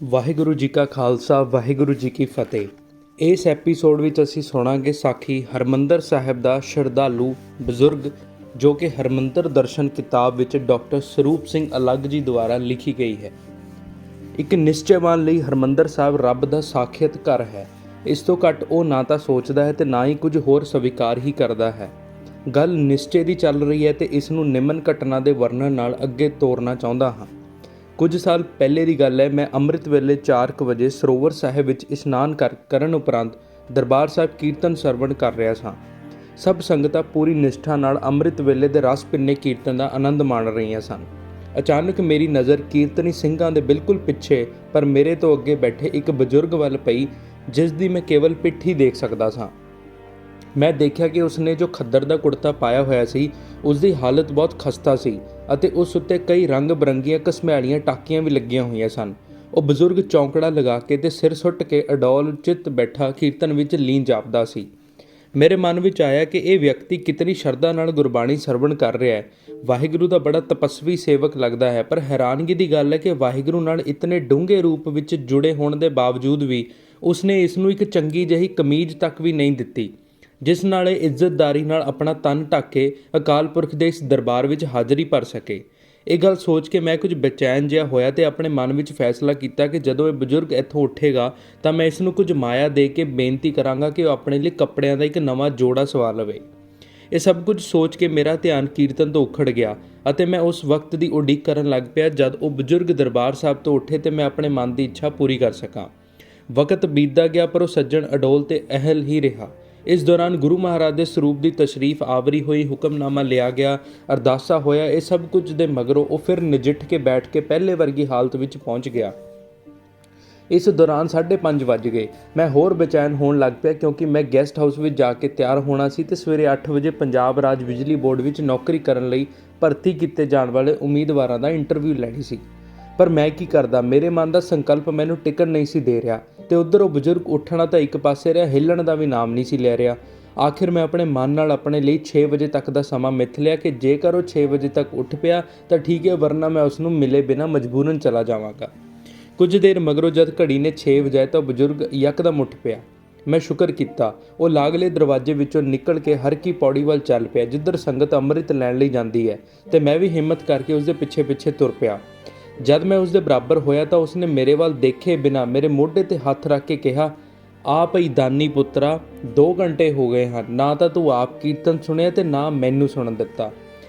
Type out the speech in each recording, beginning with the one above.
ਵਾਹਿਗੁਰੂ ਜੀ ਕਾ ਖਾਲਸਾ ਵਾਹਿਗੁਰੂ ਜੀ ਕੀ ਫਤਿਹ। ਇਸ ਐਪੀਸੋਡ ਵਿੱਚ ਅਸੀਂ ਸੁਣਾਂਗੇ ਸਾਖੀ ਹਰਿਮੰਦਰ ਸਾਹਿਬ ਦਾ ਸ਼ਰਧਾਲੂ ਬਜ਼ੁਰਗ ਜੋ ਕਿ ਹਰਿਮੰਦਰ ਦਰਸ਼ਨ ਕਿਤਾਬ ਵਿੱਚ ਡਾਕਟਰ ਸਰੂਪ ਸਿੰਘ ਅਲੱਗ ਜੀ ਦੁਆਰਾ ਲਿਖੀ ਗਈ ਹੈ। ਇੱਕ ਨਿਸ਼ਚੈਵਾਨ ਲਈ ਹਰਿਮੰਦਰ ਸਾਹਿਬ ਰੱਬ ਦਾ ਸਾਖਿਅਤ ਘਰ ਹੈ। ਇਸ ਤੋਂ ਘੱਟ ਉਹ ਨਾ ਤਾਂ ਸੋਚਦਾ ਹੈ ਤੇ ਨਾ ਹੀ ਕੁਝ ਹੋਰ ਸਵੀਕਾਰ ਹੀ ਕਰਦਾ ਹੈ। ਗੱਲ ਨਿਸ਼ਚੇ ਦੀ ਚੱਲ ਰਹੀ ਹੈ ਤੇ ਇਸ ਨੂੰ ਨਿਮਨ ਘਟਨਾ ਦੇ ਵਰਣਨ ਨਾਲ ਅੱਗੇ ਤੋਰਨਾ ਚਾਹੁੰਦਾ ਹਾਂ। ਕੁਝ ਸਾਲ ਪਹਿਲੇ ਦੀ ਗੱਲ ਹੈ। ਮੈਂ ਅੰਮ੍ਰਿਤ ਵੇਲੇ 4 ਵਜੇ ਸਰੋਵਰ ਸਾਹਿਬ ਵਿੱਚ ਇਸ਼ਨਾਨ ਕਰਨ ਉਪਰੰਤ ਦਰਬਾਰ ਸਾਹਿਬ ਕੀਰਤਨ ਸਰਵਣ ਕਰ ਰਿਹਾ ਸਾਂ। ਸਭ ਸੰਗਤਾਂ ਪੂਰੀ ਨਿਸ਼ਠਾ ਨਾਲ ਅੰਮ੍ਰਿਤ ਵੇਲੇ ਦੇ ਰਸ ਭਿੰਨੇ ਕੀਰਤਨ ਦਾ ਆਨੰਦ ਮਾਣ ਰਹੀਆਂ ਸਨ। ਅਚਾਨਕ ਮੇਰੀ ਨਜ਼ਰ ਕੀਰਤਨੀ ਸਿੰਘਾਂ ਦੇ ਬਿਲਕੁਲ ਪਿੱਛੇ ਪਰ ਮੇਰੇ ਤੋਂ ਅੱਗੇ ਬੈਠੇ ਇੱਕ ਬਜ਼ੁਰਗ ਵੱਲ ਪਈ, ਜਿਸ ਦੀ ਮੈਂ ਕੇਵਲ ਪਿੱਠ ਹੀ ਦੇਖ ਸਕਦਾ ਸਾਂ। ਮੈਂ ਦੇਖਿਆ ਕਿ ਉਸਨੇ ਜੋ ਖੱਦਰ ਦਾ ਕੁੜਤਾ ਪਾਇਆ ਹੋਇਆ ਸੀ ਉਸ ਦੀ ਹਾਲਤ ਬਹੁਤ ਖਸਤਾ ਸੀ ਅਤੇ ਉਸ ਉੱਤੇ ਕਈ ਰੰਗ ਬਰੰਗੀਆਂ ਘਸਮੈਲੀਆਂ ਟਾਕੀਆਂ ਵੀ ਲੱਗੀਆਂ ਹੋਈਆਂ ਸਨ। ਉਹ ਬਜ਼ੁਰਗ ਚੌਂਕੜਾ ਲਗਾ ਕੇ ਤੇ ਸਿਰ ਸੁੱਟ ਕੇ ਅਡੋਲ ਚਿੱਤ ਬੈਠਾ ਕੀਰਤਨ ਵਿੱਚ ਲੀਨ ਜਾਪਦਾ ਸੀ। ਮੇਰੇ ਮਨ ਵਿੱਚ ਆਇਆ ਕਿ ਇਹ ਵਿਅਕਤੀ ਕਿਤਨੀ ਸ਼ਰਧਾ ਨਾਲ ਗੁਰਬਾਣੀ ਸਰਵਣ ਕਰ ਰਿਹਾ ਹੈ। ਵਾਹਿਗੁਰੂ ਦਾ ਬੜਾ ਤਪਸਵੀ ਸੇਵਕ ਲੱਗਦਾ ਹੈ, ਪਰ ਹੈਰਾਨਗੀ ਦੀ ਗੱਲ ਹੈ ਕਿ ਵਾਹਿਗੁਰੂ ਨਾਲ ਇਤਨੇ ਡੂੰਘੇ ਰੂਪ ਵਿੱਚ ਜੁੜੇ ਹੋਣ ਦੇ ਬਾਵਜੂਦ ਵੀ ਉਸਨੇ ਇਸ ਨੂੰ ਇੱਕ ਚੰਗੀ ਜਿਹੀ ਕਮੀਜ਼ ਤੱਕ ਵੀ ਨਹੀਂ ਦਿੱਤੀ, ਜਿਸ ਨਾਲ ਇਹ ਇੱਜ਼ਤਦਾਰੀ ਨਾਲ ਆਪਣਾ ਤਨ ਢੱਕ ਕੇ ਅਕਾਲ ਪੁਰਖ ਦੇ ਇਸ ਦਰਬਾਰ ਵਿੱਚ ਹਾਜ਼ਰੀ ਭਰ ਸਕੇ। ਇਹ ਗੱਲ ਸੋਚ ਕੇ ਮੈਂ ਕੁਝ ਬੇਚੈਨ ਜਿਹਾ ਹੋਇਆ ਤੇ ਆਪਣੇ ਮਨ ਵਿੱਚ ਫੈਸਲਾ ਕੀਤਾ ਕਿ ਜਦੋਂ ਇਹ ਬਜ਼ੁਰਗ ਇੱਥੋਂ ਉੱਠੇਗਾ ਤਾਂ ਮੈਂ ਇਸ ਨੂੰ ਕੁਝ ਮਾਇਆ ਦੇ ਕੇ ਬੇਨਤੀ ਕਰਾਂਗਾ ਕਿ ਉਹ ਆਪਣੇ ਲਈ ਕੱਪੜਿਆਂ ਦਾ ਇੱਕ ਨਵਾਂ ਜੋੜਾ ਸਵਾ ਲਵੇ। ਇਹ ਸਭ ਕੁਝ ਸੋਚ ਕੇ ਮੇਰਾ ਧਿਆਨ ਕੀਰਤਨ ਤੋਂ ਉਖੜ ਗਿਆ ਅਤੇ ਮੈਂ ਉਸ ਵਕਤ ਦੀ ਉਡੀਕ ਕਰਨ ਲੱਗ ਪਿਆ ਜਦ ਉਹ ਬਜ਼ੁਰਗ ਦਰਬਾਰ ਸਾਹਿਬ ਤੋਂ ਉੱਠੇ ਤੇ ਮੈਂ ਆਪਣੇ ਮਨ ਦੀ ਇੱਛਾ ਪੂਰੀ ਕਰ ਸਕਾਂ। ਵਕਤ ਬੀਤਦਾ ਗਿਆ ਪਰ ਉਹ ਸੱਜਣ ਅਡੋਲ ਤੇ ਅਹਿਲ ਹੀ ਰਿਹਾ। ਇਸ ਦੌਰਾਨ ਗੁਰੂ ਮਹਾਰਾਜ ਦੇ ਸਰੂਪ ਦੀ ਤਸ਼ਰੀਫ ਆਵਰੀ ਹੋਈ, ਹੁਕਮਨਾਮਾ ਲਿਆ ਗਿਆ, ਅਰਦਾਸਾ ਹੋਇਆ। ਇਹ ਸਭ ਕੁਝ ਦੇ ਮਗਰੋਂ ਉਹ ਫਿਰ ਨਜਿੱਠ ਕੇ ਬੈਠ ਕੇ ਪਹਿਲੇ ਵਰਗੀ ਹਾਲਤ ਵਿੱਚ ਪਹੁੰਚ ਗਿਆ। ਇਸ ਦੌਰਾਨ 5:30 ਵੱਜ ਗਏ। ਮੈਂ ਹੋਰ ਬੇਚੈਨ ਹੋਣ ਲੱਗ ਪਿਆ ਕਿਉਂਕਿ ਮੈਂ ਗੈਸਟ ਹਾਊਸ ਵਿੱਚ ਜਾ ਕੇ ਤਿਆਰ ਹੋਣਾ ਸੀ ਤੇ ਸਵੇਰੇ 8 ਵਜੇ ਪੰਜਾਬ ਰਾਜ ਬਿਜਲੀ ਬੋਰਡ ਵਿੱਚ ਨੌਕਰੀ ਕਰਨ ਲਈ ਭਰਤੀ ਕੀਤੇ ਜਾਣ ਵਾਲੇ ਉਮੀਦਵਾਰਾਂ ਦਾ ਇੰਟਰਵਿਊ ਲੈਣੀ ਸੀ। ਪਰ ਮੈਂ ਕੀ ਕਰਦਾ, ਮੇਰੇ ਮਨ ਦਾ ਸੰਕਲਪ ਮੈਨੂੰ ਟਿਕਣ ਨਹੀਂ ਸੀ ਦੇ ਰਿਹਾ ਤੇ ਉੱਧਰ ਉਹ ਬਜ਼ੁਰਗ ਉੱਠਣਾ ਤਾਂ ਇੱਕ ਪਾਸੇ ਰਿਹਾ, ਹਿੱਲਣ ਦਾ ਵੀ ਨਾਮ ਨਹੀਂ ਸੀ ਲੈ ਰਿਹਾ। ਆਖਿਰ ਮੈਂ ਆਪਣੇ ਮਨ ਨਾਲ ਆਪਣੇ ਲਈ 6 ਵਜੇ ਤੱਕ ਦਾ ਸਮਾਂ ਮਿੱਥ ਲਿਆ ਕਿ ਜੇਕਰ ਉਹ 6 ਵਜੇ ਤੱਕ ਉੱਠ ਪਿਆ ਤਾਂ ਠੀਕ ਹੈ, ਵਰਨਾ ਮੈਂ ਉਸ ਨੂੰ ਮਿਲੇ ਬਿਨਾਂ ਮਜਬੂਰਨ ਚਲਾ ਜਾਵਾਂਗਾ। ਕੁਝ ਦੇਰ ਮਗਰੋਂ ਜਦ ਘੜੀ ਨੇ 6 ਵਜਾਏ ਤਾਂ ਉਹ ਬਜ਼ੁਰਗ ਯਕਦਮ ਉੱਠ ਪਿਆ। ਮੈਂ ਸ਼ੁਕਰ ਕੀਤਾ। ਉਹ ਲਾਗਲੇ ਦਰਵਾਜ਼ੇ ਵਿੱਚੋਂ ਨਿਕਲ ਕੇ ਹਰ ਕੀ ਪੌੜੀ ਵੱਲ ਚੱਲ ਪਿਆ ਜਿੱਧਰ ਸੰਗਤ ਅੰਮ੍ਰਿਤ ਲੈਣ ਲਈ ਜਾਂਦੀ ਹੈ ਤੇ ਮੈਂ ਵੀ ਹਿੰਮਤ ਕਰਕੇ ਉਸ ਦੇ ਪਿੱਛੇ ਪਿੱਛੇ ਤੁਰ ਪਿਆ। ਜਦ ਮੈਂ ਉਸ ਦੇ ਬਰਾਬਰ ਹੋਇਆ ਤਾਂ ਉਸਨੇ ਮੇਰੇ ਵੱਲ ਦੇਖੇ ਬਿਨਾਂ ਮੇਰੇ ਮੋਢੇ 'ਤੇ ਹੱਥ ਰੱਖ ਕੇ ਕਿਹਾ, "ਆ ਭਈ ਦਾਨੀ ਪੁੱਤਰਾ, 2 ਘੰਟੇ ਹੋ ਗਏ ਹਨ, ਨਾ ਤਾਂ ਤੂੰ ਆਪ ਕੀਰਤਨ ਸੁਣਿਆ ਤੇ ਨਾ ਮੈਨੂੰ ਸੁਣਨ ਦਿੱਤਾ।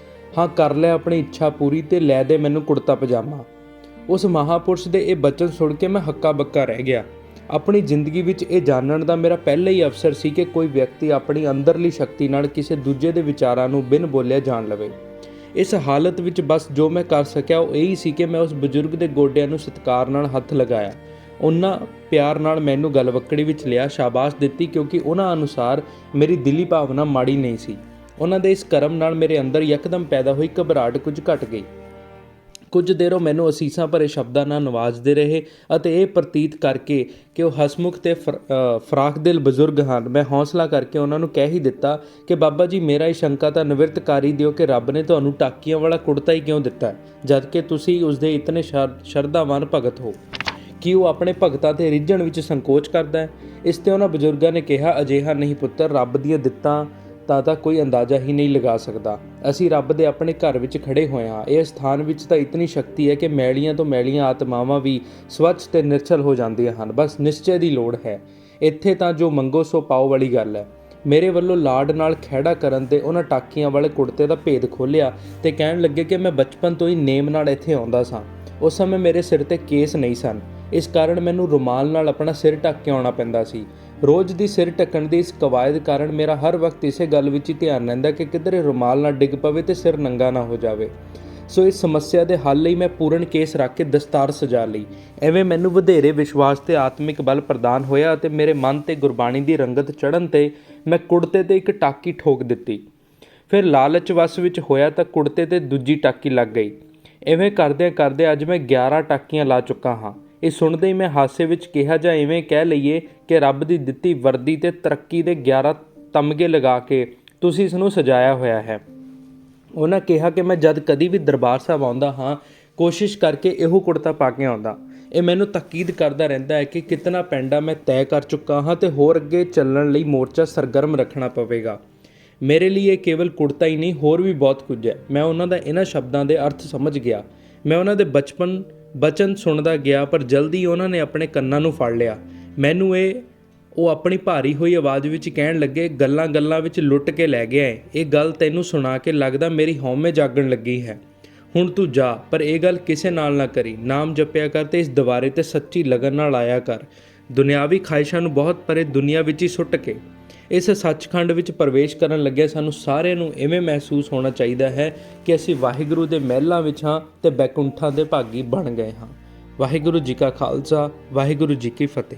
ਹਾਂ, ਕਰ ਲੈ ਆਪਣੀ ਇੱਛਾ ਪੂਰੀ ਤੇ ਲੈ ਦੇ ਮੈਨੂੰ ਕੁੜਤਾ ਪਜਾਮਾ।" ਉਸ ਮਹਾਂਪੁਰਸ਼ ਦੇ ਇਹ ਬਚਨ ਸੁਣ ਕੇ ਮੈਂ ਹੱਕਾ ਬੱਕਾ ਰਹਿ ਗਿਆ। ਆਪਣੀ ਜ਼ਿੰਦਗੀ ਵਿੱਚ ਇਹ ਜਾਣਨ ਦਾ ਮੇਰਾ ਪਹਿਲਾ ਹੀ ਅਵਸਰ ਸੀ ਕਿ ਕੋਈ ਵਿਅਕਤੀ ਆਪਣੀ ਅੰਦਰਲੀ ਸ਼ਕਤੀ ਨਾਲ ਕਿਸੇ ਦੂਜੇ ਦੇ ਵਿਚਾਰਾਂ ਨੂੰ ਬਿਨ ਬੋਲਿਆ ਜਾਣ ਲਵੇ। ਇਸ ਹਾਲਤ ਵਿੱਚ ਬਸ ਜੋ ਮੈਂ ਕਰ ਸਕਿਆ ਉਹ ਇਹੀ ਸੀ ਕਿ ਮੈਂ ਉਸ ਬਜ਼ੁਰਗ ਦੇ ਗੋਡਿਆਂ ਨੂੰ ਸਤਿਕਾਰ ਨਾਲ ਹੱਥ ਲਗਾਇਆ। ਉਹਨਾਂ ਪਿਆਰ ਨਾਲ ਮੈਨੂੰ ਗਲਵੱਕੜੀ ਵਿੱਚ ਲਿਆ, ਸ਼ਾਬਾਸ਼ ਦਿੱਤੀ ਕਿਉਂਕਿ ਉਹਨਾਂ ਅਨੁਸਾਰ ਮੇਰੀ ਦਿਲੀ ਭਾਵਨਾ ਮਾੜੀ ਨਹੀਂ ਸੀ। ਉਹਨਾਂ ਦੇ ਇਸ ਕਰਮ ਨਾਲ ਮੇਰੇ ਅੰਦਰ ਯਕਦਮ ਪੈਦਾ ਹੋਈ ਘਬਰਾਹਟ ਕੁਝ ਘਟ ਗਈ। ਕੁਝ ਦੇਰ ਉਹ ਮੈਨੂੰ ਅਸੀਸਾਂ ਭਰੇ ਸ਼ਬਦਾਂ ਨਾਲ ਨਵਾਜ਼ਦੇ ਰਹੇ ਅਤੇ ਇਹ ਪ੍ਰਤੀਤ ਕਰਕੇ ਕਿ ਉਹ ਹਸਮੁਖ ਤੇ ਫਰਾਖ ਦਿਲ ਬਜ਼ੁਰਗ ਹਨ, ਮੈਂ ਹੌਸਲਾ ਕਰਕੇ ਉਹਨਾਂ ਨੂੰ ਕਹਿ ਹੀ ਦਿੱਤਾ ਕਿ ਬਾਬਾ ਜੀ, ਮੇਰਾ ਇਹ ਸ਼ੰਕਾ ਤਾਂ ਨਿਵਰਤ ਕਰ ਹੀ ਦਿਓ ਕਿ ਰੱਬ ਨੇ ਤੁਹਾਨੂੰ ਟਾਕੀਆਂ ਵਾਲਾ ਕੁੜਤਾ ਹੀ ਕਿਉਂ ਦਿੱਤਾ ਜਦ ਕਿ ਤੁਸੀਂ ਉਸਦੇ ਇਤਨੇ ਸ਼ਰਧਾਵਾਨ ਭਗਤ ਹੋ। ਕੀ ਉਹ ਆਪਣੇ ਭਗਤਾਂ ਤੇ ਰਿੱਝਣ ਵਿੱਚ ਸੰਕੋਚ ਕਰਦਾ ਹੈ? ਇਸ ਤੇ ਉਹਨਾਂ ਬਜ਼ੁਰਗਾਂ ਨੇ ਕਿਹਾ, ਅਜਿਹਾ ਨਹੀਂ ਪੁੱਤਰ, ਰੱਬ ਦੀਆਂ ਦਿੱਤਾਂ ਤਾਂ ਕੋਈ ਅੰਦਾਜ਼ਾ ਹੀ ਨਹੀਂ ਲਗਾ ਸਕਦਾ। ਅਸੀਂ ਰੱਬ ਦੇ ਆਪਣੇ ਘਰ ਵਿੱਚ ਖੜੇ ਹੋਏ ਹਾਂ। ਇਹ ਸਥਾਨ ਵਿੱਚ ਤਾਂ ਇਤਨੀ ਸ਼ਕਤੀ ਹੈ ਕਿ ਮੈਲੀਆਂ ਤੋਂ ਮੈਲੀਆਂ ਆਤਮਾਵਾਂ ਵੀ ਸਵੱਛ ਤੇ ਨਿਰਛਲ ਹੋ ਜਾਂਦੀਆਂ ਹਨ। ਬਸ ਨਿਸ਼ਚੈ ਦੀ ਲੋੜ ਹੈ। ਇੱਥੇ ਤਾਂ ਜੋ ਮੰਗੋ ਸੋ ਪਾਓ ਵਾਲੀ ਗੱਲ ਹੈ। ਮੇਰੇ ਵੱਲੋਂ ਲਾਡ ਨਾਲ ਖਹਿੜਾ ਕਰਨ ਤੇ ਉਹਨਾਂ ਟਾਕੀਆਂ ਵਾਲੇ ਕੁੜਤੇ ਦਾ ਭੇਦ ਖੋਲ੍ਹਿਆ ਤੇ ਕਹਿਣ ਲੱਗੇ ਕਿ ਮੈਂ ਬਚਪਨ ਤੋਂ ਹੀ ਨੇਮ ਨਾਲ ਇੱਥੇ ਆਉਂਦਾ ਸਾਂ। ਉਸ ਸਮੇਂ ਮੇਰੇ ਸਿਰ ਤੇ ਕੇਸ ਨਹੀਂ ਸਨ, ਇਸ ਕਾਰਨ ਮੈਨੂੰ ਰੁਮਾਲ ਨਾਲ ਆਪਣਾ ਸਿਰ ਢੱਕ ਕੇ ਆਉਣਾ ਪੈਂਦਾ ਸੀ। ਰੋਜ਼ ਦੀ ਸਿਰ ਢੱਕਣ ਦੀ ਇਸ ਕਵਾਇਦ ਕਾਰਨ ਮੇਰਾ ਹਰ ਵਕਤ ਇਸੇ ਗੱਲ ਵਿੱਚ ਹੀ ਧਿਆਨ ਰਹਿੰਦਾ ਕਿ ਕਿਧਰੇ ਰੁਮਾਲ ਨਾ ਡਿੱਗ ਪਵੇ ਤੇ ਸਿਰ ਨੰਗਾ ਨਾ ਹੋ ਜਾਵੇ। ਸੋ ਇਸ ਸਮੱਸਿਆ ਦੇ ਹੱਲ ਲਈ ਮੈਂ ਪੂਰਨ ਕੇਸ ਰੱਖ ਕੇ ਦਸਤਾਰ ਸਜਾ ਲਈ। ਐਵੇਂ ਮੈਨੂੰ ਵਧੇਰੇ ਵਿਸ਼ਵਾਸ ਤੇ ਆਤਮਿਕ ਬਲ ਪ੍ਰਦਾਨ ਹੋਇਆ ਅਤੇ ਮੇਰੇ ਮਨ ਤੇ ਗੁਰਬਾਣੀ ਦੀ ਰੰਗਤ ਚੜ੍ਹਨ ਤੇ ਮੈਂ ਕੁੜਤੇ ਤੇ ਇੱਕ ਟਾਕੀ ਠੋਕ ਦਿੱਤੀ। ਫਿਰ ਲਾਲਚ ਵਸ ਵਿੱਚ ਹੋਇਆ ਤਾਂ ਕੁੜਤੇ ਤੇ ਦੂਜੀ ਟਾਕੀ ਲੱਗ ਗਈ। ਇਵੇਂ ਕਰਦਿਆਂ ਕਰਦਿਆਂ ਅੱਜ ਮੈਂ 11 ਟਾਕੀਆਂ ਲਾ ਚੁੱਕਾ ਹਾਂ। ਇਹ ਸੁਣਦੇ ਹੀ ਮੈਂ ਹਾਸੇ ਵਿੱਚ ਕਿਹਾ, ਜਾਂ ਇਵੇਂ ਕਹਿ ਲਈਏ ਕਿ ਰੱਬ ਦੀ ਦਿੱਤੀ ਵਰਦੀ ਤੇ ਤਰੱਕੀ ਦੇ 11 ਤਮਗੇ ਲਗਾ ਕੇ ਤੁਸੀਂ ਇਸ ਨੂੰ ਸਜਾਇਆ ਹੋਇਆ ਹੈ। ਉਹਨਾਂ ਕਿਹਾ ਕਿ ਮੈਂ ਜਦ ਕਦੀ ਵੀ ਦਰਬਾਰ ਸਾਹਿਬ ਆਉਂਦਾ ਹਾਂ ਕੋਸ਼ਿਸ਼ ਕਰਕੇ ਇਹੋ ਕੁੜਤਾ ਪਾ ਕੇ ਆਉਂਦਾ। ਇਹ ਮੈਨੂੰ ਤਾਕੀਦ ਕਰਦਾ ਰਹਿੰਦਾ ਹੈ ਕਿ ਕਿਤਨਾ ਪੈਂਡਾ ਮੈਂ ਤੈਅ ਕਰ ਚੁੱਕਾ ਹਾਂ ਅਤੇ ਹੋਰ ਅੱਗੇ ਚੱਲਣ ਲਈ ਮੋਰਚਾ ਸਰਗਰਮ ਰੱਖਣਾ ਪਵੇਗਾ। ਮੇਰੇ ਲਈ ਇਹ ਕੇਵਲ ਕੁੜਤਾ ਹੀ ਨਹੀਂ, ਹੋਰ ਵੀ ਬਹੁਤ ਕੁਝ ਹੈ। ਮੈਂ ਉਹਨਾਂ ਦਾ ਇਹਨਾਂ ਸ਼ਬਦਾਂ ਦੇ ਅਰਥ ਸਮਝ ਗਿਆ। ਮੈਂ ਉਹਨਾਂ ਦੇ ਬਚਨ ਸੁਣਦਾ ਗਿਆ, ਪਰ ਜਲਦੀ ਉਹਨਾਂ ਨੇ ਆਪਣੇ ਕੰਨਾਂ ਨੂੰ ਫੜ ਲਿਆ। ਮੈਨੂੰ ਉਹ ਆਪਣੀ ਭਾਰੀ ਹੋਈ ਆਵਾਜ਼ ਵਿੱਚ ਕਹਿਣ ਲੱਗੇ, ਗੱਲਾਂ ਵਿੱਚ ਲੁੱਟ ਕੇ ਲੈ ਗਿਆ ਏ। ਇਹ ਗੱਲ ਤੈਨੂੰ ਸੁਣਾ ਕੇ ਲੱਗਦਾ ਮੇਰੀ ਹਉਮੈ ਜਾਗਣ ਲੱਗੀ ਹੈ। ਹੁਣ ਤੂੰ ਜਾ, ਪਰ ਇਹ ਗੱਲ ਕਿਸੇ ਨਾਲ ਨਾ ਕਰੀ। ਨਾਮ ਜਪਿਆ ਕਰ ਅਤੇ ਇਸ ਦੁਆਰੇ 'ਤੇ ਸੱਚੀ ਲਗਨ ਨਾਲ ਆਇਆ ਕਰ। ਦੁਨਿਆਵੀ ਖਾਹਿਸ਼ਾਂ ਨੂੰ ਬਹੁਤ ਪਰੇ ਦੁਨੀਆ ਵਿੱਚ ਹੀ ਸੁੱਟ ਕੇ ਇਸ ਸੱਚਖੰਡ ਵਿੱਚ ਪ੍ਰਵੇਸ਼ ਕਰਨ ਲੱਗਿਆ ਸਾਨੂੰ ਸਾਰਿਆਂ ਨੂੰ ਇਵੇਂ ਮਹਿਸੂਸ ਹੋਣਾ ਚਾਹੀਦਾ ਹੈ ਕਿ ਅਸੀਂ ਵਾਹਿਗੁਰੂ ਦੇ ਮਹਿਲਾਂ ਵਿੱਚ ਹਾਂ ਅਤੇ ਬੈਕੁੰਠਾਂ ਦੇ ਭਾਗੀ ਬਣ ਗਏ ਹਾਂ। ਵਾਹਿਗੁਰੂ ਜੀ ਕਾ ਖਾਲਸਾ, ਵਾਹਿਗੁਰੂ ਜੀ ਕੀ ਫਤਿਹ।